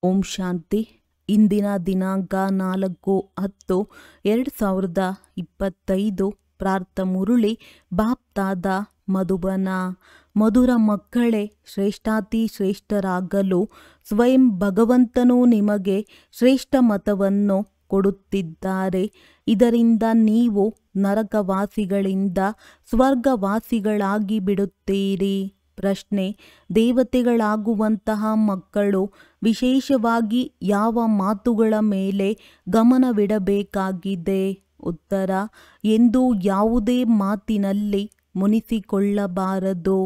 ಓಂ ಶಾಂತಿ. ಇಂದಿನ ದಿನಾಂಕ 4/10/2025. ಪ್ರಾರ್ಥ ಮುರುಳಿ ಬಾಪ್ತಾದ ಮಧುಬನ. ಮಧುರ ಮಕ್ಕಳೇ, ಶ್ರೇಷ್ಠಾತಿ ಶ್ರೇಷ್ಠರಾಗಲು ಸ್ವಯಂ ಭಗವಂತನು ನಿಮಗೆ ಶ್ರೇಷ್ಠ ಮತವನ್ನು ಕೊಡುತ್ತಿದ್ದಾರೆ. ಇದರಿಂದ ನೀವು ನರಕವಾಸಿಗಳಿಂದ ಸ್ವರ್ಗವಾಸಿಗಳಾಗಿ ಬಿಡುತ್ತೀರಿ. ಪ್ರಶ್ನೆ: ದೇವತೆಗಳಾಗುವಂತಹ ಮಕ್ಕಳು ವಿಶೇಷವಾಗಿ ಯಾವ ಮಾತುಗಳ ಮೇಲೆ ಗಮನವಿಡಬೇಕಾಗಿದೆ? ಉತ್ತರ: ಎಂದು ಯಾವುದೇ ಮಾತಿನಲ್ಲಿ ಮುನಿಸಿಕೊಳ್ಳಬಾರದು.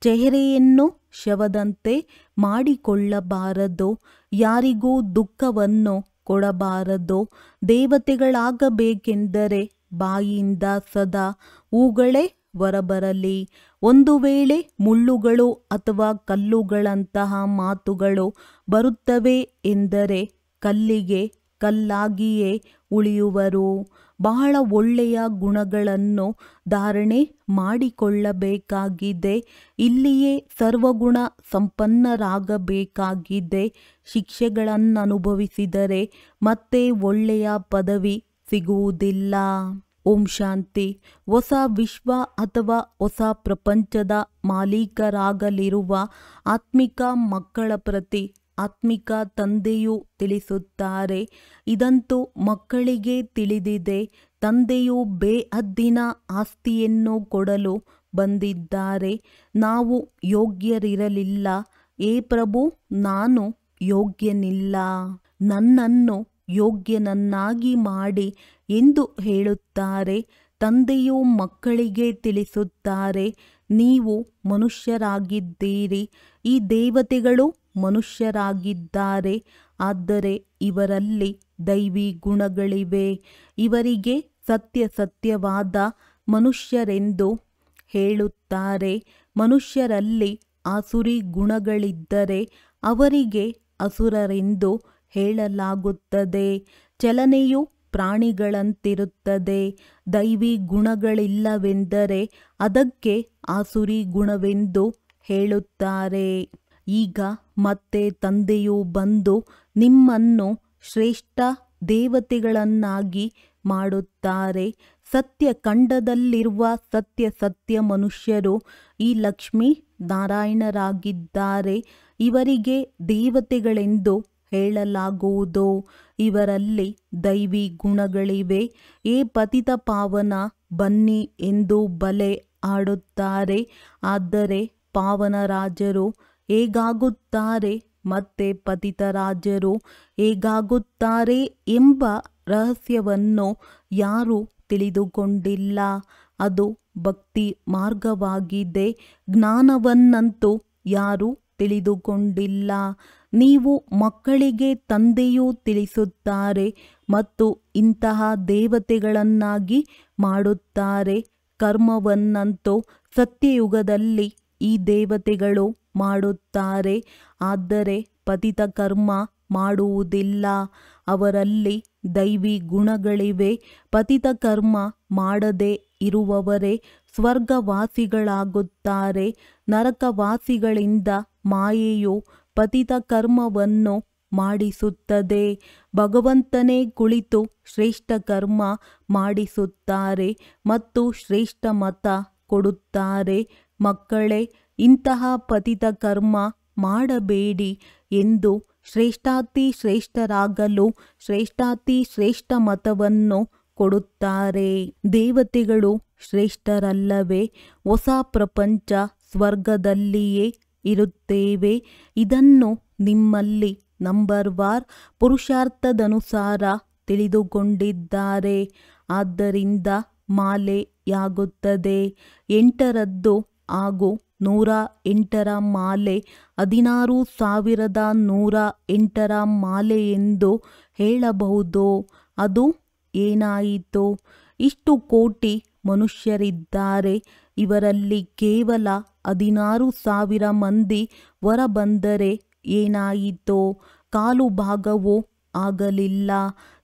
ಚೆಹರೆಯನ್ನು ಶವದಂತೆ ಮಾಡಿಕೊಳ್ಳಬಾರದು. ಯಾರಿಗೂ ದುಃಖವನ್ನು ಕೊಡಬಾರದು. ದೇವತೆಗಳಾಗಬೇಕೆಂದರೆ ಬಾಯಿಯಿಂದ ಸದಾ ಹೂಗಳೇ ಹೊರಬರಲಿ. ಒಂದು ವೇಳೆ ಮುಳ್ಳುಗಳು ಅಥವಾ ಕಲ್ಲುಗಳಂತಹ ಮಾತುಗಳು ಬರುತ್ತವೆ ಎಂದರೆ ಕಲ್ಲಿಗೆ ಕಲ್ಲಾಗಿಯೇ ಉಳಿಯುವರು. ಬಹಳ ಒಳ್ಳೆಯ ಗುಣಗಳನ್ನು ಧಾರಣೆ ಮಾಡಿಕೊಳ್ಳಬೇಕಾಗಿದೆ. ಇಲ್ಲಿಯೇ ಸರ್ವಗುಣ ಸಂಪನ್ನರಾಗಬೇಕಾಗಿದೆ. ಶಿಕ್ಷೆಗಳನ್ನನುಭವಿಸಿದರೆ ಮತ್ತೆ ಒಳ್ಳೆಯ ಪದವಿ ಸಿಗುವುದಿಲ್ಲ. ಓಂ ಶಾಂತಿ. ಹೊಸ ವಿಶ್ವ ಅಥವಾ ಹೊಸ ಪ್ರಪಂಚದ ಮಾಲೀಕರಾಗಲಿರುವ ಆತ್ಮಿಕ ಮಕ್ಕಳ ಪ್ರತಿ ಆತ್ಮಿಕ ತಂದೆಯು ತಿಳಿಸುತ್ತಾರೆ. ಇದಂತೂ ಮಕ್ಕಳಿಗೆ ತಿಳಿದಿದೆ. ತಂದೆಯು ಬೇಹದ್ದಿನ ಆಸ್ತಿಯನ್ನು ಕೊಡಲು ಬಂದಿದ್ದಾರೆ. ನಾವು ಯೋಗ್ಯರಿರಲಿಲ್ಲ. ಏ ಪ್ರಭು, ನಾನು ಯೋಗ್ಯನಿಲ್ಲ, ನನ್ನನ್ನು ಯೋಗ್ಯನನ್ನಾಗಿ ಮಾಡಿ ಎಂದು ಹೇಳುತ್ತಾರೆ. ತಂದೆಯು ಮಕ್ಕಳಿಗೆ ತಿಳಿಸುತ್ತಾರೆ, ನೀವು ಮನುಷ್ಯರಾಗಿದ್ದೀರಿ. ಈ ದೇವತೆಗಳು ಮನುಷ್ಯರಾಗಿದ್ದಾರೆ. ಆದರೆ ಇವರಲ್ಲಿ ದೈವಿ ಗುಣಗಳಿವೆ. ಇವರಿಗೆ ಸತ್ಯವಾದ ಮನುಷ್ಯರೆಂದು ಹೇಳುತ್ತಾರೆ. ಮನುಷ್ಯರಲ್ಲಿ ಆಸುರಿ ಗುಣಗಳಿದ್ದರೆ ಅವರಿಗೆ ಅಸುರರೆಂದು ಹೇಳಲಾಗುತ್ತದೆ. ಚಲನೆಯು ಪ್ರಾಣಿಗಳಂತಿರುತ್ತದೆ. ದೈವಿ ಗುಣಗಳಿಲ್ಲವೆಂದರೆ ಅದಕ್ಕೆ ಆಸುರಿ ಗುಣವೆಂದು ಹೇಳುತ್ತಾರೆ. ಈಗ ಮತ್ತೆ ತಂದೆಯು ಬಂದು ನಿಮ್ಮನ್ನು ಶ್ರೇಷ್ಠ ದೇವತೆಗಳನ್ನಾಗಿ ಮಾಡುತ್ತಾರೆ. ಸತ್ಯಖಂಡದಲ್ಲಿರುವ ಸತ್ಯ ಮನುಷ್ಯರು ಈ ಲಕ್ಷ್ಮೀ ನಾರಾಯಣರಾಗಿದ್ದಾರೆ. ಇವರಿಗೆ ದೇವತೆಗಳೆಂದು ಹೇಳಲಾಗುವುದು. ಇವರಲ್ಲಿ ದೈವಿ ಗುಣಗಳಿವೆ. ಏ ಪತಿತ ಪಾವನ, ಬನ್ನಿ ಎಂದು ಬಲೆ ಆಡುತ್ತಾರೆ. ಆದರೆ ಪಾವನರಾಜರು ಹೇಗಾಗುತ್ತಾರೆ ಮತ್ತೆ ಪತಿತರಾಜರು ಹೇಗಾಗುತ್ತಾರೆ ಎಂಬ ರಹಸ್ಯವನ್ನು ಯಾರೂ ತಿಳಿದುಕೊಂಡಿಲ್ಲ. ಅದು ಭಕ್ತಿ ಮಾರ್ಗವಾಗಿದೆ. ಜ್ಞಾನವನ್ನಂತೂ ಯಾರೂ ತಿಳಿದುಕೊಂಡಿಲ್ಲ. ನೀವು ಮಕ್ಕಳಿಗೆ ತಂದೆಯೂ ತಿಳಿಸುತ್ತಾರೆ ಮತ್ತು ಇಂತಹ ದೇವತೆಗಳನ್ನಾಗಿ ಮಾಡುತ್ತಾರೆ. ಕರ್ಮವನ್ನಂತೂ ಸತ್ಯಯುಗದಲ್ಲಿ ಈ ದೇವತೆಗಳು ಮಾಡುತ್ತಾರೆ. ಆದರೆ ಪತಿತ ಕರ್ಮ ಮಾಡುವುದಿಲ್ಲ. ಅವರಲ್ಲಿ ದೈವಿ ಗುಣಗಳಿವೆ. ಪತಿತ ಕರ್ಮ ಮಾಡದೇ ಇರುವವರೇ ಸ್ವರ್ಗವಾಸಿಗಳಾಗುತ್ತಾರೆ. ನರಕವಾಸಿಗಳಿಂದ ಮಾಯೆಯು ಪತಿತ ಕರ್ಮವನ್ನು ಮಾಡಿಸುತ್ತದೆ. ಭಗವಂತನೇ ಕುಳಿತು ಶ್ರೇಷ್ಠ ಕರ್ಮ ಮಾಡಿಸುತ್ತಾರೆ ಮತ್ತು ಶ್ರೇಷ್ಠ ಮತ ಕೊಡುತ್ತಾರೆ. ಮಕ್ಕಳೇ, ಇಂತಹ ಪತಿತ ಕರ್ಮ ಮಾಡಬೇಡಿ ಎಂದು ಶ್ರೇಷ್ಠಾತಿ ಶ್ರೇಷ್ಠರಾಗಲು ಶ್ರೇಷ್ಠಾತಿ ಶ್ರೇಷ್ಠ ಮತವನ್ನು ಕೊಡುತ್ತಾರೆ. ದೇವತೆಗಳು ಶ್ರೇಷ್ಠರಲ್ಲವೇ? ಹೊಸ ಪ್ರಪಂಚ ಸ್ವರ್ಗದಲ್ಲಿಯೇ ಇರುತ್ತೇವೆ. ಇದನ್ನು ನಿಮ್ಮಲ್ಲಿ ನಂಬರ್ವಾರ್ ಪುರುಷಾರ್ಥದನುಸಾರ ತಿಳಿದುಕೊಂಡಿದ್ದಾರೆ. ಆದ್ದರಿಂದ ಮಾಲೆಯಾಗುತ್ತದೆ. 8ರದ್ದು ಹಾಗೂ 108ರ ಮಾಲೆ 16,108ರ ಮಾಲೆ ಎಂದು ಹೇಳಬಹುದು. ಅದು ಏನಾಯಿತು? ಇಷ್ಟು ಕೋಟಿ ಮನುಷ್ಯರಿದ್ದಾರೆ. ಇವರಲ್ಲಿ ಕೇವಲ 16,000 ಮಂದಿ ಹೊರಬಂದರೆ ಏನಾಯಿತು? ಕಾಲು ಭಾಗವೂ ಆಗಲಿಲ್ಲ.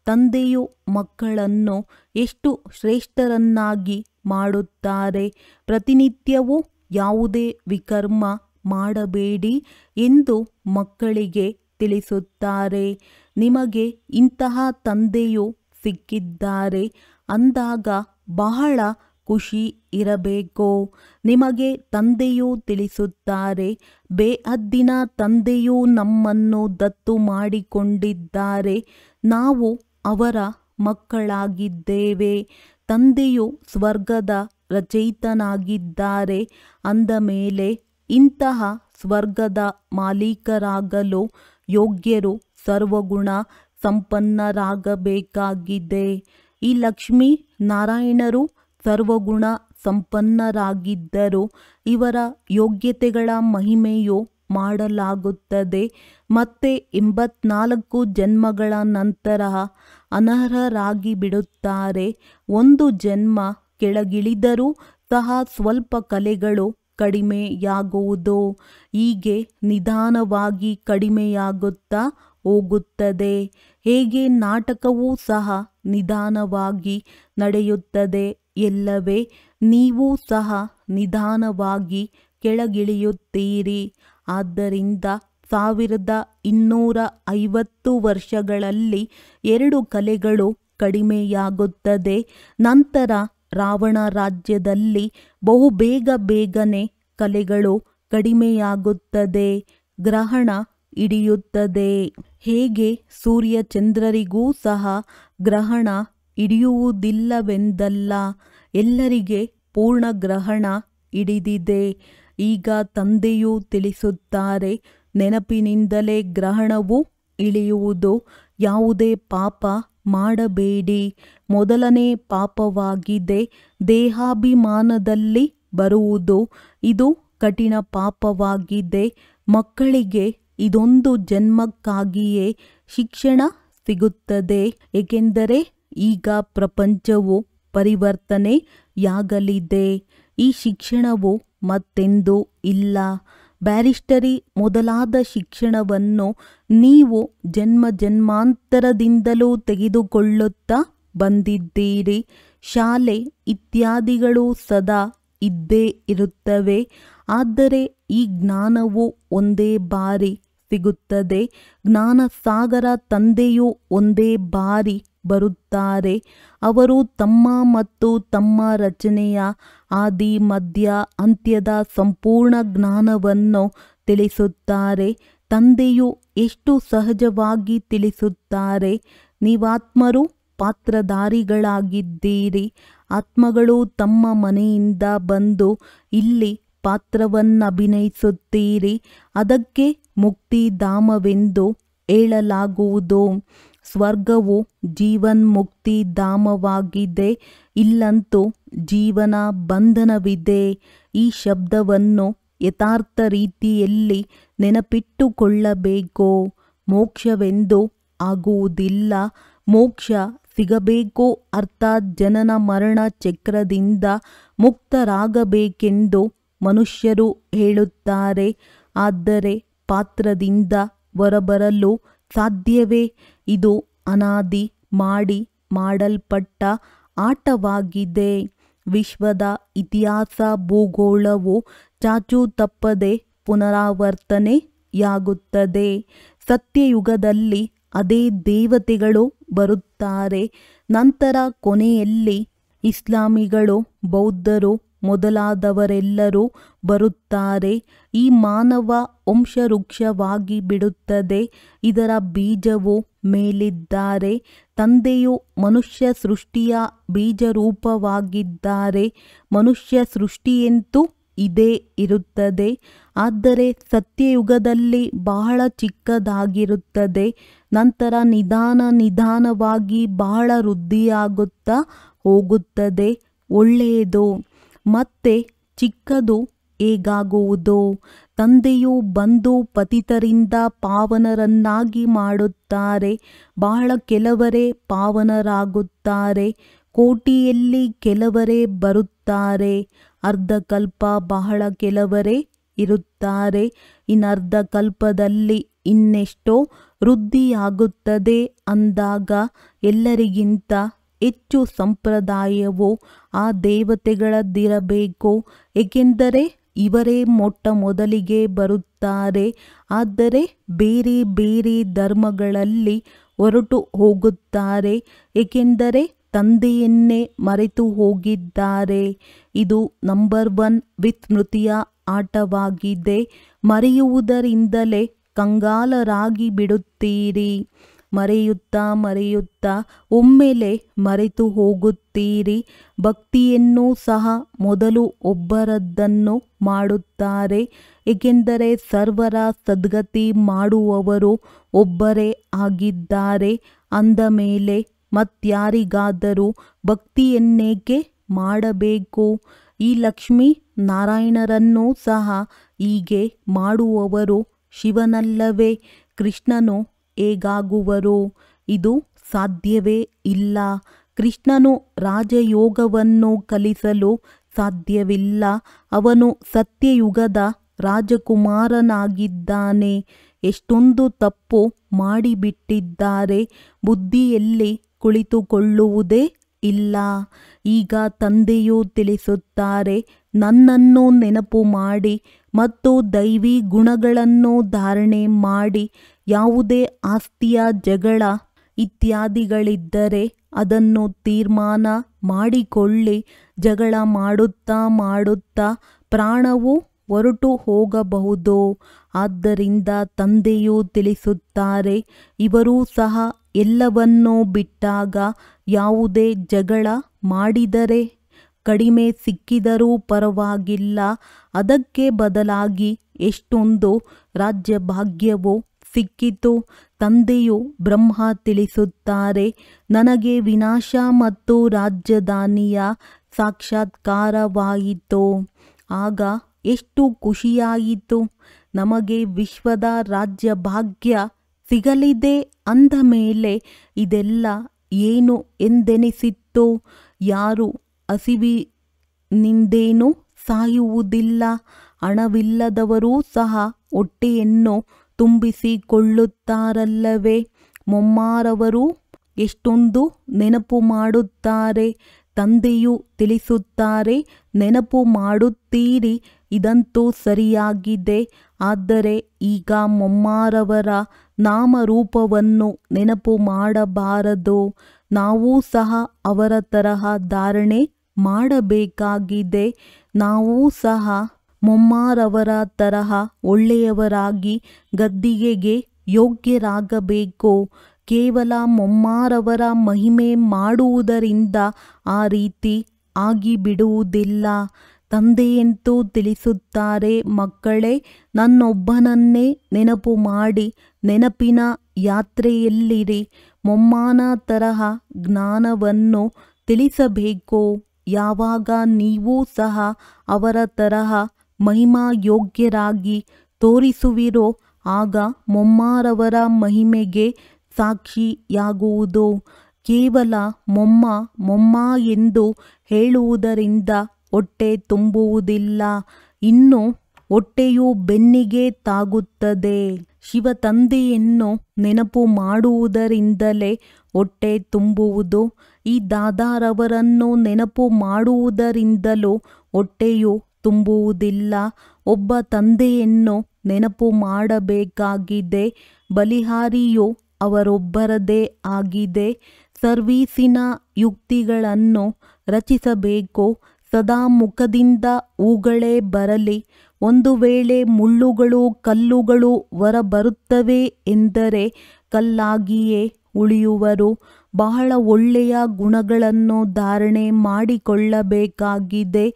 ತಂದೆಯು ಮಕ್ಕಳನ್ನು ಎಷ್ಟು ಶ್ರೇಷ್ಠರನ್ನಾಗಿ ಮಾಡುತ್ತಾರೆ. ಪ್ರತಿನಿತ್ಯವೂ ಯಾವುದೇ ವಿಕರ್ಮ ಮಾಡಬೇಡಿ ಎಂದು ಮಕ್ಕಳಿಗೆ ತಿಳಿಸುತ್ತಾರೆ. ನಿಮಗೆ ಇಂತಹ ತಂದೆಯು ಸಿಕ್ಕಿದ್ದಾರೆ ಅಂದಾಗ ಬಹಳ ಖುಷಿ ಇರಬೇಕು. ನಿಮಗೆ ತಂದೆಯು ತಿಳಿಸುತ್ತಾರೆ, ಬೇಹದ್ದಿನ ತಂದೆಯು ನಮ್ಮನ್ನು ದತ್ತು ಮಾಡಿಕೊಂಡಿದ್ದಾರೆ, ನಾವು ಅವರ ಮಕ್ಕಳಾಗಿದ್ದೇವೆ. ತಂದೆಯು ಸ್ವರ್ಗದ ರಚಯಿತನಾಗಿದ್ದಾರೆ ಅಂದ ಮೇಲೆ ಇಂತಹ ಸ್ವರ್ಗದ ಮಾಲೀಕರಾಗಲು ಯೋಗ್ಯರು ಸರ್ವಗುಣ ಸಂಪನ್ನರಾಗಬೇಕಾಗಿದೆ. ಈ ಲಕ್ಷ್ಮೀ ನಾರಾಯಣರು ಸರ್ವಗುಣ ಸಂಪನ್ನರಾಗಿದ್ದರು. ಇವರ ಯೋಗ್ಯತೆಗಳ ಮಹಿಮೆಯು ಮಾಡಲಾಗುತ್ತದೆ. ಮತ್ತೆ 84 ಜನ್ಮಗಳ ನಂತರ ಅನರ್ಹರಾಗಿ ಬಿಡುತ್ತಾರೆ. ಒಂದು ಜನ್ಮ ಕೆಳಗಿಳಿದರೂ ಸಹ ಸ್ವಲ್ಪ ಕಲೆಗಳು ಕಡಿಮೆಯಾಗುವುದು. ಹೀಗೆ ನಿಧಾನವಾಗಿ ಕಡಿಮೆಯಾಗುತ್ತಾ ಹೋಗುತ್ತದೆ. ಹೇಗೆ ನಾಟಕವೂ ಸಹ ನಿಧಾನವಾಗಿ ನಡೆಯುತ್ತದೆ ಎಲ್ಲವೇ ನೀವು ಸಹ ನಿಧಾನವಾಗಿ ಕೆಳಗಿಳಿಯುತ್ತೀರಿ. ಆದ್ದರಿಂದ 1250 ವರ್ಷಗಳಲ್ಲಿ 2 ಕಲೆಗಳು ಕಡಿಮೆಯಾಗುತ್ತದೆ. ನಂತರ ರಾವಣ ರಾಜ್ಯದಲ್ಲಿ ಬೇಗನೆ ಕಲೆಗಳು ಕಡಿಮೆಯಾಗುತ್ತದೆ. ಗ್ರಹಣ ಹಿಡಿಯುತ್ತದೆ. ಹೇಗೆ ಸೂರ್ಯಚಂದ್ರರಿಗೂ ಸಹ ಗ್ರಹಣ ಹಿಡಿಯುವುದಿಲ್ಲವೆಂದಲ್ಲ, ಎಲ್ಲರಿಗೆ ಪೂರ್ಣ ಗ್ರಹಣ ಹಿಡಿದಿದೆ. ಈಗ ತಂದೆಯು ತಿಳಿಸುತ್ತಾರೆ, ನೆನಪಿನಿಂದಲೇ ಗ್ರಹಣವು ಇಳಿಯುವುದು. ಯಾವುದೇ ಪಾಪ ಮಾಡಬೇಡಿ. ಮೊದಲನೇ ಪಾಪವಾಗಿದೆ ದೇಹಾಭಿಮಾನದಲ್ಲಿ ಬರುವುದು. ಇದು ಕಠಿಣ ಪಾಪವಾಗಿದೆ. ಮಕ್ಕಳಿಗೆ ಇದೊಂದು ಜನ್ಮಕ್ಕಾಗಿಯೇ ಶಿಕ್ಷಣ ಸಿಗುತ್ತದೆ. ಏಕೆಂದರೆ ಈಗ ಪ್ರಪಂಚವು ಪರಿವರ್ತನೆಯಾಗಲಿದೆ. ಈ ಶಿಕ್ಷಣವು ಮತ್ತೆಂದೂ ಇಲ್ಲ. ಬ್ಯಾರಿಸ್ಟರಿ ಮೊದಲಾದ ಶಿಕ್ಷಣವನ್ನು ನೀವು ಜನ್ಮಾಂತರದಿಂದಲೂ ತೆಗೆದುಕೊಳ್ಳುತ್ತಾ ಬಂದಿದ್ದೀರಿ. ಶಾಲೆ ಇತ್ಯಾದಿಗಳು ಸದಾ ಇದ್ದೇ ಇರುತ್ತವೆ. ಆದರೆ ಈ ಜ್ಞಾನವು ಒಂದೇ ಬಾರಿ ಸಿಗುತ್ತದೆ. ಜ್ಞಾನಸಾಗರ ತಂದೆಯು ಒಂದೇ ಬಾರಿ ಬರುತ್ತಾರೆ. ಅವರು ತಮ್ಮ ಮತ್ತು ತಮ್ಮ ರಚನೆಯ ಆದಿ ಮಧ್ಯ ಅಂತ್ಯದ ಸಂಪೂರ್ಣ ಜ್ಞಾನವನ್ನು ತಿಳಿಸುತ್ತಾರೆ. ತಂದೆಯು ಎಷ್ಟು ಸಹಜವಾಗಿ ತಿಳಿಸುತ್ತಾರೆ. ನೀವಾತ್ಮರು ಪಾತ್ರಧಾರಿಗಳಾಗಿದ್ದೀರಿ. ಆತ್ಮಗಳು ತಮ್ಮ ಮನೆಯಿಂದ ಬಂದು ಇಲ್ಲಿ ಪಾತ್ರವನ್ನಭಿನಯಿಸುತ್ತೀರಿ. ಅದಕ್ಕೆ ಮುಕ್ತಿಧಾಮವೆಂದು ಹೇಳಲಾಗುವುದು. ಸ್ವರ್ಗವು ಜೀವನ್ಮುಕ್ತಿಧಾಮವಾಗಿದೆ. ಇಲ್ಲಂತೂ ಜೀವನ ಬಂಧನವಿದೆ. ಈ ಶಬ್ದವನ್ನು ಯಥಾರ್ಥ ರೀತಿಯಲ್ಲಿ ನೆನಪಿಟ್ಟುಕೊಳ್ಳಬೇಕು. ಮೋಕ್ಷವೆಂದು ಆಗುವುದಿಲ್ಲ. ಮೋಕ್ಷ ಸಿಗಬೇಕು ಅರ್ಥಾತ್ ಜನನ ಮರಣ ಚಕ್ರದಿಂದ ಮುಕ್ತರಾಗಬೇಕೆಂದು ಮನುಷ್ಯರು ಹೇಳುತ್ತಾರೆ. ಆದರೆ ಪಾತ್ರದಿಂದ ಹೊರಬರಲು ಸಾಧ್ಯವೇ? ಇದು ಅನಾದಿ ಮಾಡಲ್ಪಟ್ಟ ಆಟವಾಗಿದೆ. ವಿಶ್ವದ ಇತಿಹಾಸ ಭೂಗೋಳವು ಚಾಚೂ ತಪ್ಪದೆ ಪುನರಾವರ್ತನೆಯಾಗುತ್ತದೆ. ಸತ್ಯಯುಗದಲ್ಲಿ ಅದೇ ದೇವತೆಗಳು ಬರುತ್ತಾರೆ. ನಂತರ ಕೊನೆಯಲ್ಲಿ ಇಸ್ಲಾಮಿಗಳು, ಬೌದ್ಧರು ಮೊದಲಾದವರೆಲ್ಲರೂ ಬರುತ್ತಾರೆ. ಈ ಮಾನವ ವಂಶವೃಕ್ಷವಾಗಿ ಬಿಡುತ್ತದೆ. ಇದರ ಬೀಜವು ಮೇಲಿದ್ದಾರೆ. ತಂದೆಯು ಮನುಷ್ಯ ಸೃಷ್ಟಿಯ ಬೀಜರೂಪವಾಗಿದ್ದಾರೆ. ಮನುಷ್ಯ ಸೃಷ್ಟಿಯಂತೂ ಇದೇ ಇರುತ್ತದೆ. ಆದರೆ ಸತ್ಯಯುಗದಲ್ಲಿ ಬಹಳ ಚಿಕ್ಕದಾಗಿರುತ್ತದೆ. ನಂತರ ನಿಧಾನವಾಗಿ ಬಹಳ ವೃದ್ಧಿಯಾಗುತ್ತಾ ಹೋಗುತ್ತದೆ. ಒಳ್ಳೆಯದು. ಮತ್ತೆ ಚಿಕ್ಕದು ಹೇಗಾಗುವುದು? ತಂದೆಯು ಬಂದು ಪತಿತರಿಂದ ಪಾವನರನ್ನಾಗಿ ಮಾಡುತ್ತಾರೆ. ಬಹಳ ಕೆಲವರೇ ಪಾವನರಾಗುತ್ತಾರೆ. ಕೋಟಿಯಲ್ಲಿ ಕೆಲವರೇ ಬರುತ್ತಾರೆ. ಅರ್ಧಕಲ್ಪ ಬಹಳ ಕೆಲವರೇ ಇರುತ್ತಾರೆ. ಇನ್ನರ್ಧಕಲ್ಪದಲ್ಲಿ ಇನ್ನೆಷ್ಟೋ ವೃದ್ಧಿಯಾಗುತ್ತದೆ ಅಂದಾಗ ಎಲ್ಲರಿಗಿಂತ ಹೆಚ್ಚು ಸಂಪ್ರದಾಯವು ಆ ದೇವತೆಗಳದ್ದಿರಬೇಕು. ಏಕೆಂದರೆ ಇವರೇ ಮೊಟ್ಟ ಮೊದಲಿಗೆ ಬರುತ್ತಾರೆ. ಆದರೆ ಬೇರೆ ಬೇರೆ ಧರ್ಮಗಳಲ್ಲಿ ಹೊರಟು ಹೋಗುತ್ತಾರೆ, ಏಕೆಂದರೆ ತಂದೆಯನ್ನೇ ಮರೆತು ಹೋಗಿದ್ದಾರೆ. ಇದು ನಂಬರ್ 1 ವಿಸ್ಮೃತಿಯ ಆಟವಾಗಿದೆ. ಮರೆಯುವುದರಿಂದಲೇ ಕಂಗಾಲರಾಗಿ ಬಿಡುತ್ತೀರಿ. ಮರೆಯುತ್ತಾ ಒಮ್ಮೆಲೆ ಮರೆತು ಹೋಗುತ್ತೀರಿ. ಭಕ್ತಿಯನ್ನು ಸಹ ಮೊದಲು ಒಬ್ಬರದ್ದನ್ನು ಮಾಡುತ್ತಾರೆ, ಏಕೆಂದರೆ ಸರ್ವರ ಸದ್ಗತಿ ಮಾಡುವವರು ಒಬ್ಬರೇ ಆಗಿದ್ದಾರೆ. ಅಂದ ಮೇಲೆ ಮತ್ಯಾರಿಗಾದರೂ ಭಕ್ತಿಯನ್ನೇಕೆ ಮಾಡಬೇಕು? ಈ ಲಕ್ಷ್ಮೀ ನಾರಾಯಣರನ್ನೂ ಸಹ ಹೀಗೆ ಮಾಡುವವರು ಶಿವನಲ್ಲವೇ? ಕೃಷ್ಣನು ಹೇಗಾಗುವರು? ಇದು ಸಾಧ್ಯವೇ ಇಲ್ಲ. ಕೃಷ್ಣನು ರಾಜಯೋಗವನ್ನು ಕಲಿಸಲು ಸಾಧ್ಯವಿಲ್ಲ. ಅವನು ಸತ್ಯಯುಗದ ರಾಜಕುಮಾರನಾಗಿದ್ದಾನೆ. ಎಷ್ಟೊಂದು ತಪ್ಪು ಮಾಡಿಬಿಟ್ಟಿದ್ದಾರೆ. ಬುದ್ಧಿಯಲ್ಲಿ ಕುಳಿತುಕೊಳ್ಳುವುದೇ ಇಲ್ಲ. ಈಗ ತಂದೆಯು ತಿಳಿಸುತ್ತಾರೆ, ನನ್ನನ್ನು ನೆನಪು ಮಾಡಿ ಮತ್ತು ದೈವಿ ಗುಣಗಳನ್ನು ಧಾರಣೆ ಮಾಡಿ. ಯಾವುದೇ ಆಸ್ತಿಯ ಜಗಳ ಇತ್ಯಾದಿಗಳಿದ್ದರೆ ಅದನ್ನು ತೀರ್ಮಾನ ಮಾಡಿಕೊಳ್ಳಿ. ಜಗಳ ಮಾಡುತ್ತಾ ಪ್ರಾಣವು ಹೊರಟು ಹೋಗಬಹುದು. ಆದ್ದರಿಂದ ತಂದೆಯು ತಿಳಿಸುತ್ತಾರೆ, ಇವರೂ ಸಹ ಎಲ್ಲವನ್ನೂ ಬಿಟ್ಟಾಗ ಯಾವುದೇ ಜಗಳ ಮಾಡಿದರೆ ಕಡಿಮೆ ಸಿಕ್ಕಿದರೂ ಪರವಾಗಿಲ್ಲ, ಅದಕ್ಕೆ ಬದಲಾಗಿ ಎಷ್ಟೊಂದು ರಾಜ್ಯಭಾಗ್ಯವು ಸಿಕ್ಕಿತು. ತಂದೆಯು ಬ್ರಹ್ಮ ತಿಳಿಸುತ್ತಾರೆ, ನನಗೆ ವಿನಾಶ ಮತ್ತು ರಾಜಧಾನಿಯ ಸಾಕ್ಷಾತ್ಕಾರವಾಯಿತು. ಆಗ ಎಷ್ಟು ಖುಷಿಯಾಯಿತು. ನಮಗೆ ವಿಶ್ವದ ರಾಜ್ಯಭಾಗ್ಯ ಸಿಗಲಿದೆ ಅಂದ ಮೇಲೆ ಇದೆಲ್ಲ ಏನು ಎಂದೆನಿಸಿತ್ತು. ಯಾರು ಹಸಿವಿನಿಂದೇನೂ ಸಾಯುವುದಿಲ್ಲ. ಹಣವಿಲ್ಲದವರೂ ಸಹ ಹೊಟ್ಟೆಯನ್ನು ತುಂಬಿಸಿಕೊಳ್ಳುತ್ತಾರಲ್ಲವೇ? ಮೊಮ್ಮಾರವರು ಎಷ್ಟೊಂದು ನೆನಪು ಮಾಡುತ್ತಾರೆ. ತಂದೆಯು ತಿಳಿಸುತ್ತಾರೆ, ನೆನಪು ಮಾಡುತ್ತೀರಿ, ಇದಂತೂ ಸರಿಯಾಗಿದೆ. ಆದರೆ ಈಗ ಮೊಮ್ಮಾರವರ ನಾಮರೂಪವನ್ನು ನೆನಪು ಮಾಡಬಾರದು. ನಾವೂ ಸಹ ಅವರ ತರಹ ಧಾರಣೆ ಮಾಡಬೇಕಾಗಿದೆ. ನಾವೂ ಸಹ ಮೊಮ್ಮಾರವರ ತರಹ ಒಳ್ಳೆಯವರಾಗಿ ಗದ್ದಿಗೆಗೆ ಯೋಗ್ಯರಾಗಬೇಕು. ಕೇವಲ ಮೊಮ್ಮಾರವರ ಮಹಿಮೆ ಮಾಡುವುದರಿಂದ ಆ ರೀತಿ ಆಗಿಬಿಡುವುದಿಲ್ಲ. ತಂದೆಯಂತೂ ತಿಳಿಸುತ್ತಾರೆ, ಮಕ್ಕಳೇ, ನನ್ನೊಬ್ಬನನ್ನೇ ನೆನಪು ಮಾಡಿ ನೆನಪಿನ ಯಾತ್ರೆಯಲ್ಲಿರಿ. ಮೊಮ್ಮನ ತರಹ ಜ್ಞಾನವನ್ನು ತಿಳಿಸಬೇಕು. ಯಾವಾಗ ನೀವೂ ಸಹ ಅವರ ತರಹ ಮಹಿಮಾಯೋಗ್ಯರಾಗಿ ತೋರಿಸುವಿರೋ ಆಗ ಮೊಮ್ಮಾರವರ ಮಹಿಮೆಗೆ ಸಾಕ್ಷಿಯಾಗುವುದು. ಕೇವಲ ಮೊಮ್ಮ ಎಂದು ಹೇಳುವುದರಿಂದ ಹೊಟ್ಟೆ ತುಂಬುವುದಿಲ್ಲ, ಇನ್ನು ಹೊಟ್ಟೆಯು ಬೆನ್ನಿಗೆ ತಾಗುತ್ತದೆ. ಶಿವ ತಂದೆಯನ್ನು ನೆನಪು ಮಾಡುವುದರಿಂದಲೇ ಹೊಟ್ಟೆ ತುಂಬುವುದು. ಈ ದಾದಾರವರನ್ನು ನೆನಪು ಮಾಡುವುದರಿಂದಲೂ ಹೊಟ್ಟೆಯು ತುಂಬುವುದಿಲ್ಲ. ಒಬ್ಬ ತಂದೆಯನ್ನು ನೆನಪು ಮಾಡಬೇಕಾಗಿದೆ. ಬಲಿಹಾರಿಯು ಅವರೊಬ್ಬರದೇ ಆಗಿದೆ. ಸರ್ವೀಸಿನ ಯುಕ್ತಿಗಳನ್ನು ರಚಿಸಬೇಕು. ಸದಾ ಮುಖದಿಂದ ಹೂಗಳೇ ಬರಲಿ. ಒಂದು ವೇಳೆ ಮುಳ್ಳುಗಳು ಕಲ್ಲುಗಳು ಹೊರಬರುತ್ತವೆ ಎಂದರೆ ಕಲ್ಲಾಗಿಯೇ ಉಳಿಯುವರು. ಬಹಳ ಒಳ್ಳೆಯ ಗುಣಗಳನ್ನು ಧಾರಣೆ ಮಾಡಿಕೊಳ್ಳಬೇಕಾಗಿದೆ.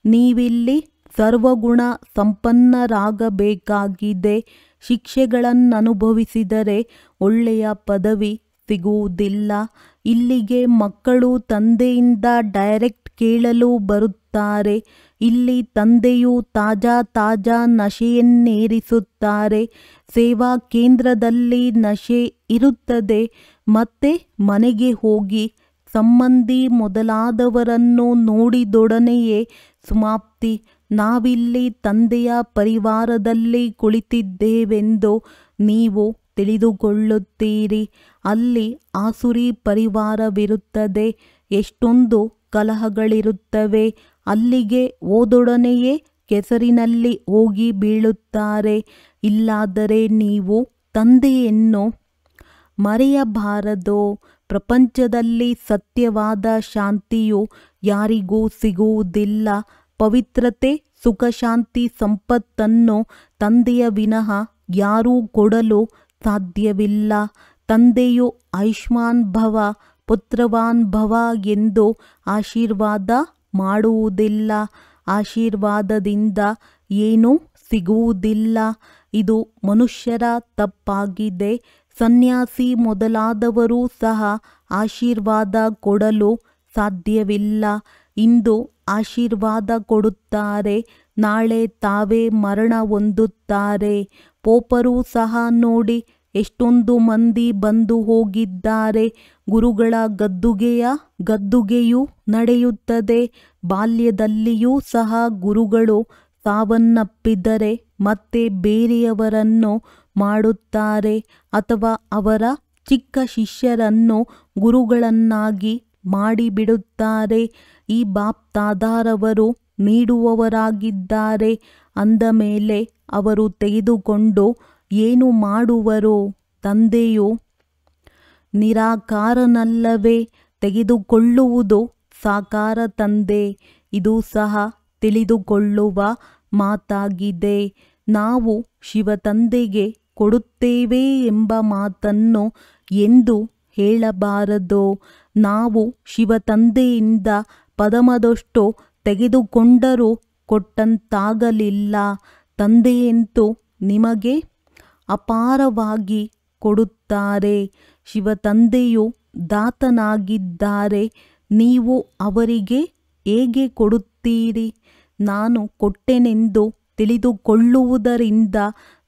ನೀವಿಲ್ಲಿ ಸರ್ವಗುಣ ಸಂಪನ್ನರಾಗಬೇಕಾಗಿದೆ. ಶಿಕ್ಷೆಗಳನ್ನನುಭವಿಸಿದರೆ ಒಳ್ಳೆಯ ಪದವಿ ಸಿಗುವುದಿಲ್ಲ. ಇಲ್ಲಿಗೆ ಮಕ್ಕಳು ತಂದೆಯಿಂದ ಡೈರೆಕ್ಟ್ ಕೇಳಲು ಬರುತ್ತಾರೆ. ಇಲ್ಲಿ ತಂದೆಯು ತಾಜಾ ನಶೆಯನ್ನೇರಿಸುತ್ತಾರೆ. ಸೇವಾ ಕೇಂದ್ರದಲ್ಲಿ ನಶೆ ಇರುತ್ತದೆ. ಮತ್ತೆ ಮನೆಗೆ ಹೋಗಿ ಸಂಬಂಧಿ ಮೊದಲಾದವರನ್ನು ನೋಡಿದೊಡನೆಯೇ ಸಮಾಪ್ತಿ. ನಾವಿಲ್ಲಿ ತಂದೆಯ ಪರಿವಾರದಲ್ಲಿ ಕುಳಿತಿದ್ದೇವೆಂದು ನೀವು ತಿಳಿದುಕೊಳ್ಳುತ್ತೀರಿ. ಅಲ್ಲಿ ಆಸುರಿ ಪರಿವಾರವಿರುತ್ತದೆ. ಎಷ್ಟೊಂದು ಕಲಹಗಳಿರುತ್ತವೆ. ಅಲ್ಲಿಗೆ ಹೋದೊಡನೆಯೇ ಕೆಸರಿನಲ್ಲಿ ಹೋಗಿ ಬೀಳುತ್ತಾರೆ. ಇಲ್ಲಾದರೆ ನೀವು ತಂದೆಯನ್ನು ಮರೆಯಬಾರದು. ಪ್ರಪಂಚದಲ್ಲಿ ಸತ್ಯವಾದ ಶಾಂತಿಯು ಯಾರಿಗೂ ಸಿಗುವುದಿಲ್ಲ. ಪವಿತ್ರತೆ, ಸುಖ, ಶಾಂತಿ, ಸಂಪತ್ತನ್ನು ತಂದೆಯ ವಿನಃ ಯಾರೂ ಕೊಡಲು ಸಾಧ್ಯವಿಲ್ಲ. ತಂದೆಯು ಆಯುಷ್ಮಾನ್ ಭವ, ಪುತ್ರವಾನ್ ಭವ ಎಂದು ಆಶೀರ್ವಾದ ಮಾಡುವುದಿಲ್ಲ. ಆಶೀರ್ವಾದದಿಂದ ಏನೂ ಸಿಗುವುದಿಲ್ಲ. ಇದು ಮನುಷ್ಯರ ತಪ್ಪಾಗಿದೆ. ಸನ್ಯಾಸಿ ಮೊದಲಾದವರು ಸಹ ಆಶೀರ್ವಾದ ಕೊಡಲು ಸಾಧ್ಯವಿಲ್ಲ. ಇಂದು ಆಶೀರ್ವಾದ ಕೊಡುತ್ತಾರೆ, ನಾಳೆ ತಾವೇ ಮರಣ ಹೊಂದುತ್ತಾರೆ. ಪೋಪರು ಸಹ ನೋಡಿ ಎಷ್ಟೊಂದು ಮಂದಿ ಬಂದು ಹೋಗಿದ್ದಾರೆ. ಗುರುಗಳ ಗದ್ದುಗೆಯೂ ನಡೆಯುತ್ತದೆ. ಬಾಲ್ಯದಲ್ಲಿಯೂ ಸಹ ಗುರುಗಳು ಸಾವನ್ನಪ್ಪಿದರೆ ಮತ್ತೆ ಬೇರೆಯವರನ್ನು ಮಾಡುತ್ತಾರೆ ಅಥವಾ ಅವರ ಚಿಕ್ಕ ಶಿಷ್ಯರನ್ನು ಗುರುಗಳನ್ನಾಗಿ ಮಾಡಿಬಿಡುತ್ತಾರೆ. ಈ ಬಾಪ್ ದಾದಾರವರು ನೀಡುವವರಾಗಿದ್ದಾರೆ. ಅಂದ ಮೇಲೆ ಅವರು ತೆಗೆದುಕೊಂಡು ಏನು ಮಾಡುವರು? ತಂದೆಯು ನಿರಾಕಾರನಲ್ಲವೇ? ತೆಗೆದುಕೊಳ್ಳುವುದು ಸಾಕಾರ ತಂದೆ. ಇದು ಸಹ ತಿಳಿದುಕೊಳ್ಳುವ ಮಾತಾಗಿದೆ. ನಾವು ಶಿವತಂದೆಗೆ ಕೊಡುತ್ತೇವೆ ಎಂಬ ಮಾತನ್ನು ಎಂದು ಹೇಳಬಾರದು. ನಾವು ಶಿವತಂದೆಯಿಂದ ಪದಮದಷ್ಟು ತೆಗೆದುಕೊಂಡರೂ ಕೊಟ್ಟಂತಾಗಲಿಲ್ಲ. ತಂದೆಯಂತೂ ನಿಮಗೆ ಅಪಾರವಾಗಿ ಕೊಡುತ್ತಾರೆ. ಶಿವತಂದೆಯು ದಾತನಾಗಿದ್ದಾರೆ. ನೀವು ಅವರಿಗೆ ಹೇಗೆ ಕೊಡುತ್ತೀರಿ? ನಾನು ಕೊಟ್ಟೆನೆಂದು ತಿಳಿದುಕೊಳ್ಳುವುದರಿಂದ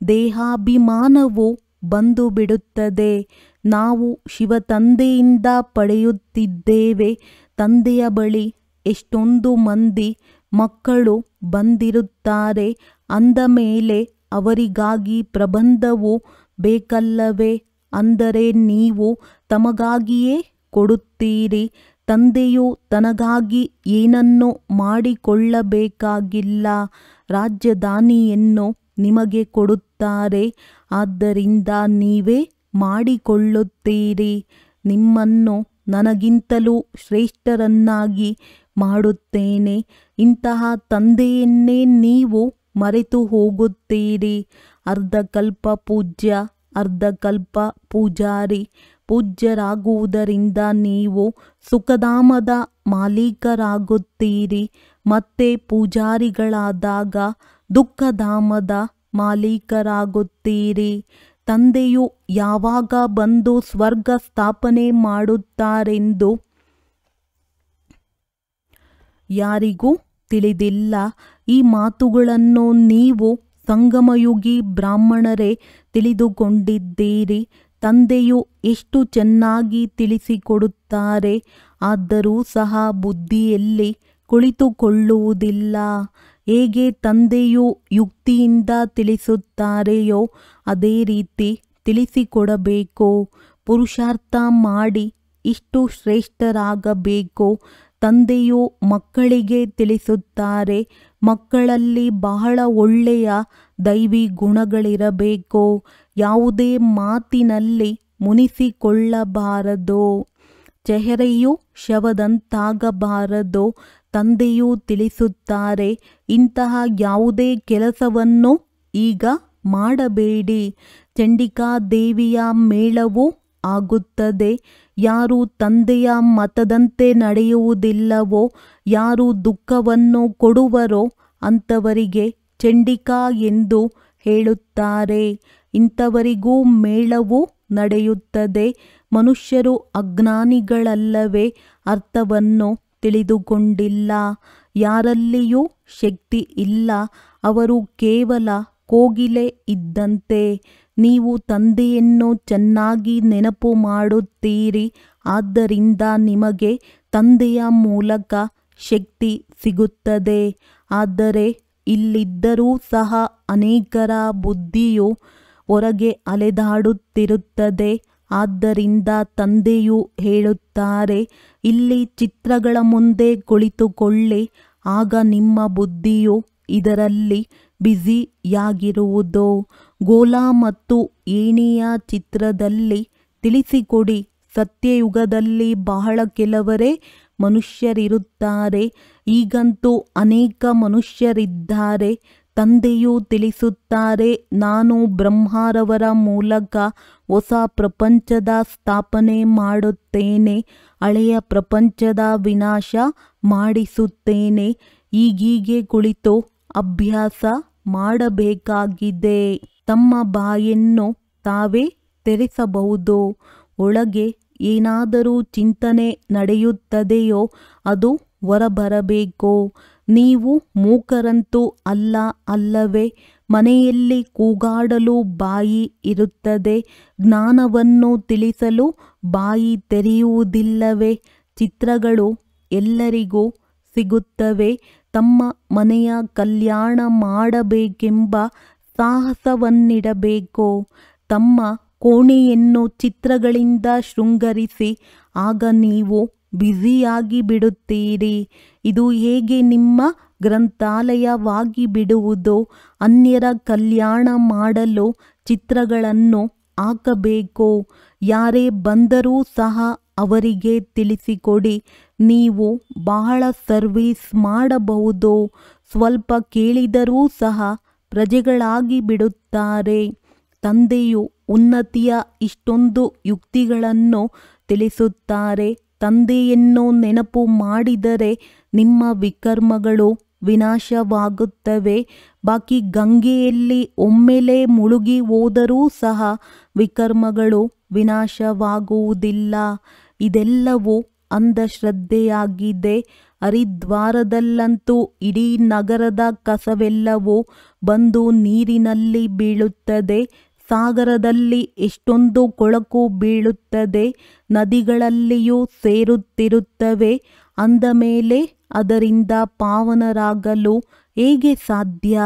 ದೇಹಾಭಿಮಾನವು ಬಂದು ಬಿಡುತ್ತದೆ. ನಾವು ಶಿವತಂದೆಯಿಂದ ಪಡೆಯುತ್ತಿದ್ದೇವೆ. ತಂದೆಯ ಬಳಿ ಎಷ್ಟೊಂದು ಮಂದಿ ಮಕ್ಕಳು ಬಂದಿರುತ್ತಾರೆ. ಅಂದ ಮೇಲೆ ಅವರಿಗಾಗಿ ಪ್ರಬಂಧವು ಬೇಕಲ್ಲವೇ? ಅಂದರೆ ನೀವು ತಮಗಾಗಿಯೇ ಕೊಡುತ್ತೀರಿ. ತಂದೆಯು ತನಗಾಗಿ ಏನನ್ನು ಮಾಡಿಕೊಳ್ಳಬೇಕಾಗಿಲ್ಲ. ರಾಜಧಾನಿಯನ್ನು ನಿಮಗೆ ಕೊಡುತ್ತಾರೆ. ಆದ್ದರಿಂದ ನೀವೇ ಮಾಡಿಕೊಳ್ಳುತ್ತೀರಿ. ನಿಮ್ಮನ್ನು ನನಗಿಂತಲೂ ಶ್ರೇಷ್ಠರನ್ನಾಗಿ ಮಾಡುತ್ತೇನೆ. ಇಂತಹ ತಂದೆಯನ್ನೇ ನೀವು ಮರೆತು ಹೋಗುತ್ತೀರಿ. ಅರ್ಧಕಲ್ಪ ಪೂಜ್ಯ, ಅರ್ಧಕಲ್ಪ ಪೂಜಾರಿ. ಪೂಜ್ಯರಾಗುವುದರಿಂದ ನೀವು ಸುಖಧಾಮದ ಮಾಲೀಕರಾಗುತ್ತೀರಿ. ಮತ್ತೆ ಪೂಜಾರಿಗಳಾದಾಗ ದುಃಖಧಾಮದ ಮಾಲೀಕರಾಗುತ್ತೀರಿ. ತಂದೆಯು ಯಾವಾಗ ಬಂದು ಸ್ವರ್ಗ ಸ್ಥಾಪನೆ ಮಾಡುತ್ತಾರೆಂದು ಯಾರಿಗೂ ತಿಳಿದಿಲ್ಲ. ಈ ಮಾತುಗಳನ್ನು ನೀವು ಸಂಗಮಯುಗಿ ಬ್ರಾಹ್ಮಣರೇ ತಿಳಿದುಕೊಂಡಿದ್ದೀರಿ. ತಂದೆಯು ಎಷ್ಟು ಚೆನ್ನಾಗಿ ತಿಳಿಸಿಕೊಡುತ್ತಾರೆ. ಆದರೂ ಸಹ ಬುದ್ಧಿಯಲ್ಲಿ ಕುಳಿತುಕೊಳ್ಳುವುದಿಲ್ಲ. ಹೇಗೆ ತಂದೆಯು ಯುಕ್ತಿಯಿಂದ ತಿಳಿಸುತ್ತಾರೆಯೋ ಅದೇ ರೀತಿ ತಿಳಿಸಿಕೊಡಬೇಕು. ಪುರುಷಾರ್ಥ ಮಾಡಿ ಇಷ್ಟು ಶ್ರೇಷ್ಠರಾಗಬೇಕು. ತಂದೆಯು ಮಕ್ಕಳಿಗೆ ತಿಳಿಸುತ್ತಾರೆ. ಮಕ್ಕಳಲ್ಲಿ ಬಹಳ ಒಳ್ಳೆಯ ದೈವಿ ಗುಣಗಳಿರಬೇಕು. ಯಾವುದೇ ಮಾತಿನಲ್ಲಿ ಮುನಿಸಿಕೊಳ್ಳಬಾರದು. ಚೆಹರೆಯು ಶವದಂತಾಗಬಾರದು. ತಂದೆಯು ತಿಳಿಸುತ್ತಾರೆ, ಇಂತಹ ಯಾವುದೇ ಕೆಲಸವನ್ನು ಈಗ ಮಾಡಬೇಡಿ. ಚಂಡಿಕಾ ದೇವಿಯ ಮೇಳವು ಆಗುತ್ತದೆ. ಯಾರು ತಂದೆಯ ಮತದಂತೆ ನಡೆಯುವುದಿಲ್ಲವೋ, ಯಾರು ದುಃಖವನ್ನು ಕೊಡುವರೋ ಅಂಥವರಿಗೆ ಚಂಡಿಕಾ ಎಂದು ಹೇಳುತ್ತಾರೆ. ಇಂಥವರಿಗೂ ಮೇಳವು ನಡೆಯುತ್ತದೆ. ಮನುಷ್ಯರು ಅಜ್ಞಾನಿಗಳಲ್ಲವೇ? ಅರ್ಥವನ್ನು ತಿಳಿದುಕೊಂಡಿಲ್ಲ. ಯಾರಲ್ಲಿಯೂ ಶಕ್ತಿ ಇಲ್ಲ. ಅವರು ಕೇವಲ ಕೋಗಿಲೆ ಇದ್ದಂತೆ. ನೀವು ತಂದೆಯನ್ನು ಚೆನ್ನಾಗಿ ನೆನಪು ಮಾಡುತ್ತೀರಿ. ಆದ್ದರಿಂದ ನಿಮಗೆ ತಂದೆಯ ಮೂಲಕ ಶಕ್ತಿ ಸಿಗುತ್ತದೆ. ಆದರೆ ಇಲ್ಲಿದ್ದರೂ ಸಹ ಅನೇಕರ ಬುದ್ಧಿಯು ಹೊರಗೆ ಅಲೆದಾಡುತ್ತಿರುತ್ತದೆ. ಆದ್ದರಿಂದ ತಂದೆಯು ಹೇಳುತ್ತಾರೆ, ಇಲ್ಲಿ ಚಿತ್ರಗಳ ಮುಂದೆ ಕುಳಿತುಕೊಳ್ಳಿ. ಆಗ ನಿಮ್ಮ ಬುದ್ಧಿಯು ಇದರಲ್ಲಿ ಬ್ಯುಸಿಯಾಗಿರುವುದು. ಗೋಲ ಮತ್ತು ಏಣಿಯ ಚಿತ್ರದಲ್ಲಿ ತಿಳಿಸಿಕೊಡಿ. ಸತ್ಯಯುಗದಲ್ಲಿ ಬಹಳ ಕೆಲವರೇ ಮನುಷ್ಯರಿರುತ್ತಾರೆ. ಈಗಂತೂ ಅನೇಕ ಮನುಷ್ಯರಿದ್ದಾರೆ. ತಂದೆಯು ತಿಳಿಸುತ್ತಾರೆ, ನಾನು ಬ್ರಹ್ಮರವರ ಮೂಲಕ ಹೊಸ ಪ್ರಪಂಚದ ಸ್ಥಾಪನೆ ಮಾಡುತ್ತೇನೆ, ಹಳೆಯ ಪ್ರಪಂಚದ ವಿನಾಶ ಮಾಡಿಸುತ್ತೇನೆ. ಈಗೀಗೆ ಕುಳಿತು ಅಭ್ಯಾಸ ಮಾಡಬೇಕಾಗಿದೆ. ತಮ್ಮ ಬಾಯನ್ನು ತಾವೇ ತೆರೆಸಬಹುದು. ಒಳಗೆ ಏನಾದರೂ ಚಿಂತನೆ ನಡೆಯುತ್ತದೆಯೋ ಅದು ಹೊರಬರಬೇಕು. ನೀವು ಮೂಕರಂತೂ ಅಲ್ಲ ಅಲ್ಲವೇ? ಮನೆಯಲ್ಲಿ ಕೂಗಾಡಲು ಬಾಯಿ ಇರುತ್ತದೆ, ಜ್ಞಾನವನ್ನು ತಿಳಿಸಲು ಬಾಯಿ ತೆರೆಯುವುದಿಲ್ಲವೇ? ಚಿತ್ರಗಳು ಎಲ್ಲರಿಗೂ ಸಿಗುತ್ತವೆ. ತಮ್ಮ ಮನೆಯ ಕಲ್ಯಾಣ ಮಾಡಬೇಕೆಂಬ ಸಾಹಸವನ್ನಿಡಬೇಕು. ತಮ್ಮ ಕೋಣೆಯನ್ನು ಚಿತ್ರಗಳಿಂದ ಶೃಂಗರಿಸಿ. ಆಗ ನೀವು ಬ್ಯುಸಿಯಾಗಿ ಬಿಡುತ್ತೀರಿ. ಇದು ಹೇಗೆ ನಿಮ್ಮ ಗ್ರಂಥಾಲಯವಾಗಿ ಬಿಡುವುದು? ಅನ್ಯರ ಕಲ್ಯಾಣ ಮಾಡಲು ಚಿತ್ರಗಳನ್ನು ಹಾಕಬೇಕು. ಯಾರೇ ಬಂದರೂ ಸಹ ಅವರಿಗೆ ತಿಳಿಸಿಕೊಡಿ. ನೀವು ಬಹಳ ಸರ್ವಿಸ್ ಮಾಡಬಹುದು. ಸ್ವಲ್ಪ ಕೇಳಿದರೂ ಸಹ ಪ್ರಜೆಗಳಾಗಿ ಬಿಡುತ್ತಾರೆ. ತಂದೆಯು ಉನ್ನತಿಯ ಇಷ್ಟೊಂದು ಯುಕ್ತಿಗಳನ್ನು ತಿಳಿಸುತ್ತಾರೆ. ತಂದೆಯನ್ನು ನೆನಪು ಮಾಡಿದರೆ ನಿಮ್ಮ ವಿಕರ್ಮಗಳು ವಿನಾಶವಾಗುತ್ತವೆ. ಬಾಕಿ ಗಂಗೆಯಲ್ಲಿ ಒಮ್ಮೆಲೇ ಮುಳುಗಿ ಹೋದರೂ ಸಹ ವಿಕರ್ಮಗಳು ವಿನಾಶವಾಗುವುದಿಲ್ಲ. ಇದೆಲ್ಲವೂ ಅಂಧಶ್ರದ್ಧೆಯಾಗಿದೆ. ಹರಿದ್ವಾರದಲ್ಲಂತೂ ಇಡೀ ನಗರದ ಕಸವೆಲ್ಲವೂ ಬಂದು ನೀರಿನಲ್ಲಿ ಬೀಳುತ್ತದೆ. ಸಾಗರದಲ್ಲಿ ಎಷ್ಟೊಂದು ಕೊಳಕು ಬೀಳುತ್ತದೆ. ನದಿಗಳಲ್ಲಿಯೂ ಸೇರುತ್ತಿರುತ್ತವೆ. ಅಂದ ಮೇಲೆ ಅದರಿಂದ ಪಾವನರಾಗಲು ಹೇಗೆ ಸಾಧ್ಯ?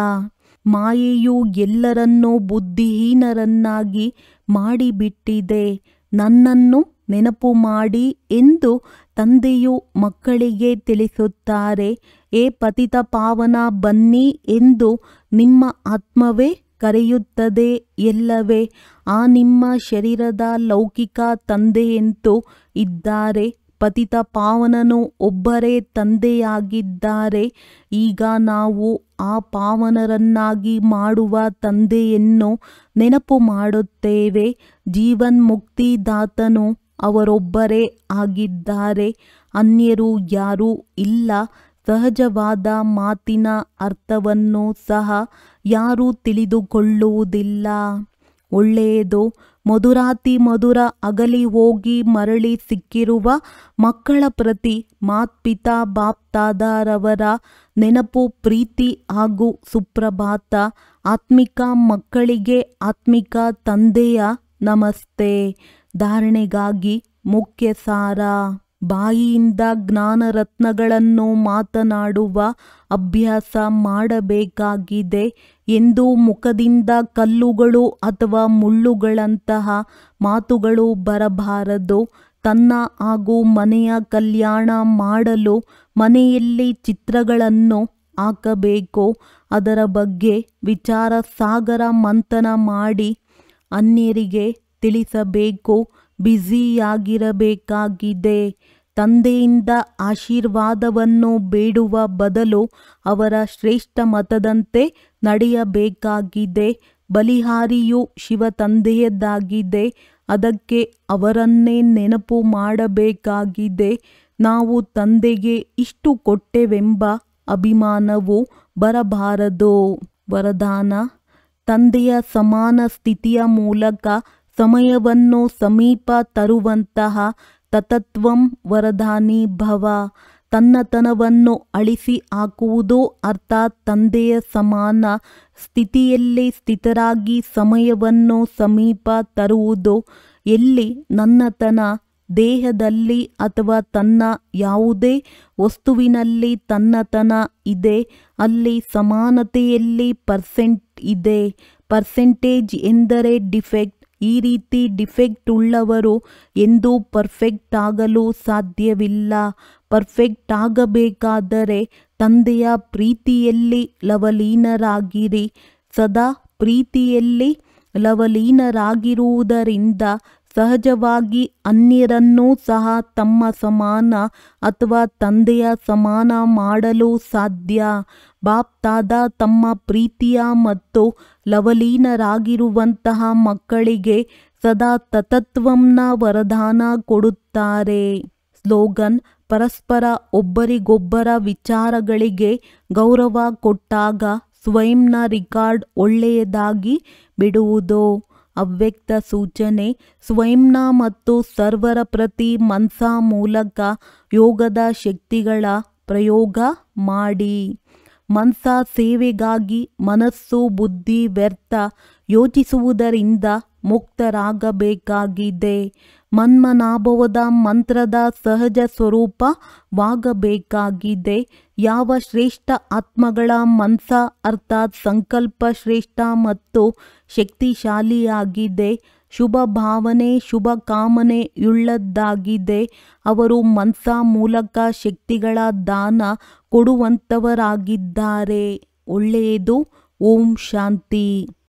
ಮಾಯೆಯು ಎಲ್ಲರನ್ನೂ ಬುದ್ಧಿಹೀನರನ್ನಾಗಿ ಮಾಡಿಬಿಟ್ಟಿದೆ. ನನ್ನನ್ನು ನೆನಪು ಮಾಡಿ ಎಂದು ತಂದೆಯು ಮಕ್ಕಳಿಗೆ ತಿಳಿಸುತ್ತಾರೆ. ಏ ಪತಿತ ಪಾವನ ಬನ್ನಿ ಎಂದು ನಿಮ್ಮ ಆತ್ಮವೇ ಕರೆಯುತ್ತದೆ ಎಲ್ಲವೇ? ಆ ನಿಮ್ಮ ಶರೀರದ ಲೌಕಿಕ ತಂದೆಯಂತೂ ಇದ್ದಾರೆ. ಪತಿತ ಪಾವನನು ಒಬ್ಬರೇ ತಂದೆಯಾಗಿದ್ದಾರೆ. ಈಗ ನಾವು ಆ ಪಾವನರನ್ನಾಗಿ ಮಾಡುವ ತಂದೆಯನ್ನು ನೆನಪು ಮಾಡುತ್ತೇವೆ. ಜೀವನ್ಮುಕ್ತಿದಾತನು ಅವರೊಬ್ಬರೇ ಆಗಿದ್ದಾರೆ. ಅನ್ಯರು ಯಾರೂ ಇಲ್ಲ. ಸಹಜವಾದ ಮಾತಿನ ಅರ್ಥವನ್ನು ಸಹ ಯಾರೂ ತಿಳಿದುಕೊಳ್ಳುವುದಿಲ್ಲ. ಒಳ್ಳೆಯದು. ಮಧುರಾತಿ ಮಧುರ ಅಗಲಿ ಹೋಗಿ ಮರಳಿ ಸಿಕ್ಕಿರುವ ಮಕ್ಕಳ ಪ್ರತಿ ಮಾತ್ಪಿತಾ ಬಾಪ್ತಾದರವರ ನೆನಪು, ಪ್ರೀತಿ ಹಾಗೂ ಸುಪ್ರಭಾತ. ಆತ್ಮಿಕ ಮಕ್ಕಳಿಗೆ ಆತ್ಮಿಕ ತಂದೆಯ ನಮಸ್ತೆ. ಧಾರಣೆಗಾಗಿ ಮುಖ್ಯ ಸಾರ. ಬಾಯಿಯಿಂದ ಜ್ಞಾನರತ್ನಗಳನ್ನು ಮಾತನಾಡುವ ಅಭ್ಯಾಸ ಮಾಡಬೇಕಾಗಿದೆ. ಎಂದು ಮುಖದಿಂದ ಕಲ್ಲುಗಳು ಅಥವಾ ಮುಳ್ಳುಗಳಂತಹ ಮಾತುಗಳು ಬರಬಾರದು. ತನ್ನ ಹಾಗೂ ಮನೆಯ ಕಲ್ಯಾಣ ಮಾಡಲು ಮನೆಯಲ್ಲಿ ಚಿತ್ರಗಳನ್ನು ಹಾಕಬೇಕು. ಅದರ ಬಗ್ಗೆ ವಿಚಾರ ಸಾಗರ ಮಂಥನ ಮಾಡಿ ಅನ್ಯರಿಗೆ ತಿಳಿಸಬೇಕು. ಬ್ಯುಸಿಯಾಗಿರಬೇಕಾಗಿದೆ. ತಂದೆಯಿಂದ ಆಶೀರ್ವಾದವನ್ನು ಬೇಡುವ ಬದಲು ಅವರ ಶ್ರೇಷ್ಠ ಮತದಂತೆ ನಡೆಯಬೇಕಾಗಿದೆ. ಬಲಿಹಾರಿಯು ಶಿವ ತಂದೆಯದ್ದಾಗಿದೆ. ಅದಕ್ಕೆ ಅವರನ್ನೇ ನೆನಪು ಮಾಡಬೇಕಾಗಿದೆ. ನಾವು ತಂದೆಗೆ ಇಷ್ಟು ಕೊಟ್ಟೆವೆಂಬ ಅಭಿಮಾನವು ಬರಬಾರದು. ವರದಾನ: ತಂದೆಯ ಸಮಾನ ಸ್ಥಿತಿಯ ಮೂಲಕ ಸಮಯವನ್ನು ಸಮೀಪ ತರುವಂತಹ ತತತ್ವಂ ವರದಾನಿ ಭವ. ತನ್ನತನವನ್ನು ಅಳಿಸಿ ಹಾಕುವುದು ಅರ್ಥಾತ್ ತಂದೆಯ ಸಮಾನ ಸ್ಥಿತಿಯಲ್ಲಿ ಸ್ಥಿತರಾಗಿ ಸಮಯವನ್ನು ಸಮೀಪ ತರುವುದು. ಎಲ್ಲಿ ನನ್ನತನ ದೇಹದಲ್ಲಿ ಅಥವಾ ತನ್ನ ಯಾವುದೇ ವಸ್ತುವಿನಲ್ಲಿ ತನ್ನತನ ಇದೆ, ಅಲ್ಲಿ ಸಮಾನತೆಯಲ್ಲಿ ಪರ್ಸೆಂಟ್ ಇದೆ. ಪರ್ಸೆಂಟೇಜ್ ಎಂದರೆ ಡಿಫೆಕ್ಟ್. ಈ ರೀತಿ ಡಿಫೆಕ್ಟ್ ಉಳ್ಳವರು ಎಂದೂ ಪರ್ಫೆಕ್ಟ್ ಆಗಲು ಸಾಧ್ಯವಿಲ್ಲ. ಪರ್ಫೆಕ್ಟ್ ಆಗಬೇಕಾದರೆ ತಂದೆಯ ಪ್ರೀತಿಯಲ್ಲಿ ಲವಲೀನರಾಗಿರಿ. ಸದಾ ಪ್ರೀತಿಯಲ್ಲಿ ಲವಲೀನರಾಗಿರುವುದರಿಂದ ಸಹಜವಾಗಿ ಅನ್ಯರನ್ನೂ ಸಹ ತಮ್ಮ ಸಮಾನ ಅಥವಾ ತಂದೆಯ ಸಮಾನ ಮಾಡಲು ಸಾಧ್ಯ. ಬಾಪ್ ದಾದಾ ತಮ್ಮ ಪ್ರೀತಿಯ ಮತ್ತು ಲವಲೀನರಾಗಿರುವಂತಹ ಮಕ್ಕಳಿಗೆ ಸದಾ ತತತ್ವಂನ ವರದಾನ ಕೊಡುತ್ತಾರೆ. ಸ್ಲೋಗನ್: ಪರಸ್ಪರ ಒಬ್ಬರಿಗೊಬ್ಬರ ವಿಚಾರಗಳಿಗೆ ಗೌರವ ಕೊಟ್ಟಾಗ ಸ್ವಯಂನ ರಿಕಾರ್ಡ್ ಒಳ್ಳೆಯದಾಗಿ ಬಿಡುವುದು. ಅವ್ಯಕ್ತ ಸೂಚನೆ: ಸ್ವಯಂನ ಮತ್ತು ಸರ್ವರ ಪ್ರತಿ ಮನ್ಸಾ ಮೂಲಕ ಯೋಗದ ಶಕ್ತಿಗಳ ಪ್ರಯೋಗ ಮಾಡಿ. ಮನ್ಸಾ ಸೇವೆಗಾಗಿ ಮನಸ್ಸು ಬುದ್ಧಿ ವ್ಯರ್ಥ ಯೋಚಿಸುವುದರಿಂದ ಮುಕ್ತರಾಗಬೇಕಾಗಿದೆ. ಮನ್ಮನಾಭವದ ಮಂತ್ರದ ಸಹಜ ಸ್ವರೂಪವಾಗಬೇಕಾಗಿದೆ. ಯಾವ ಶ್ರೇಷ್ಠ ಆತ್ಮಗಳ ಮನ್ಸಾ ಅರ್ಥಾತ್ ಸಂಕಲ್ಪ ಶ್ರೇಷ್ಠ ಮತ್ತು ಶಕ್ತಿಶಾಲಿಯಾಗಿದೆ, ಶುಭ ಭಾವನೆ ಶುಭ ಕಾಮನೆಯುಳ್ಳದ್ದಾಗಿದೆ, ಅವರು ಮನ್ಸಾ ಮೂಲಕ ಶಕ್ತಿಗಳ ದಾನ ಕೊಡುವಂತವರಾಗಿದ್ದಾರೆ. ಒಳ್ಳೆಯದು. ಓಂ ಶಾಂತಿ.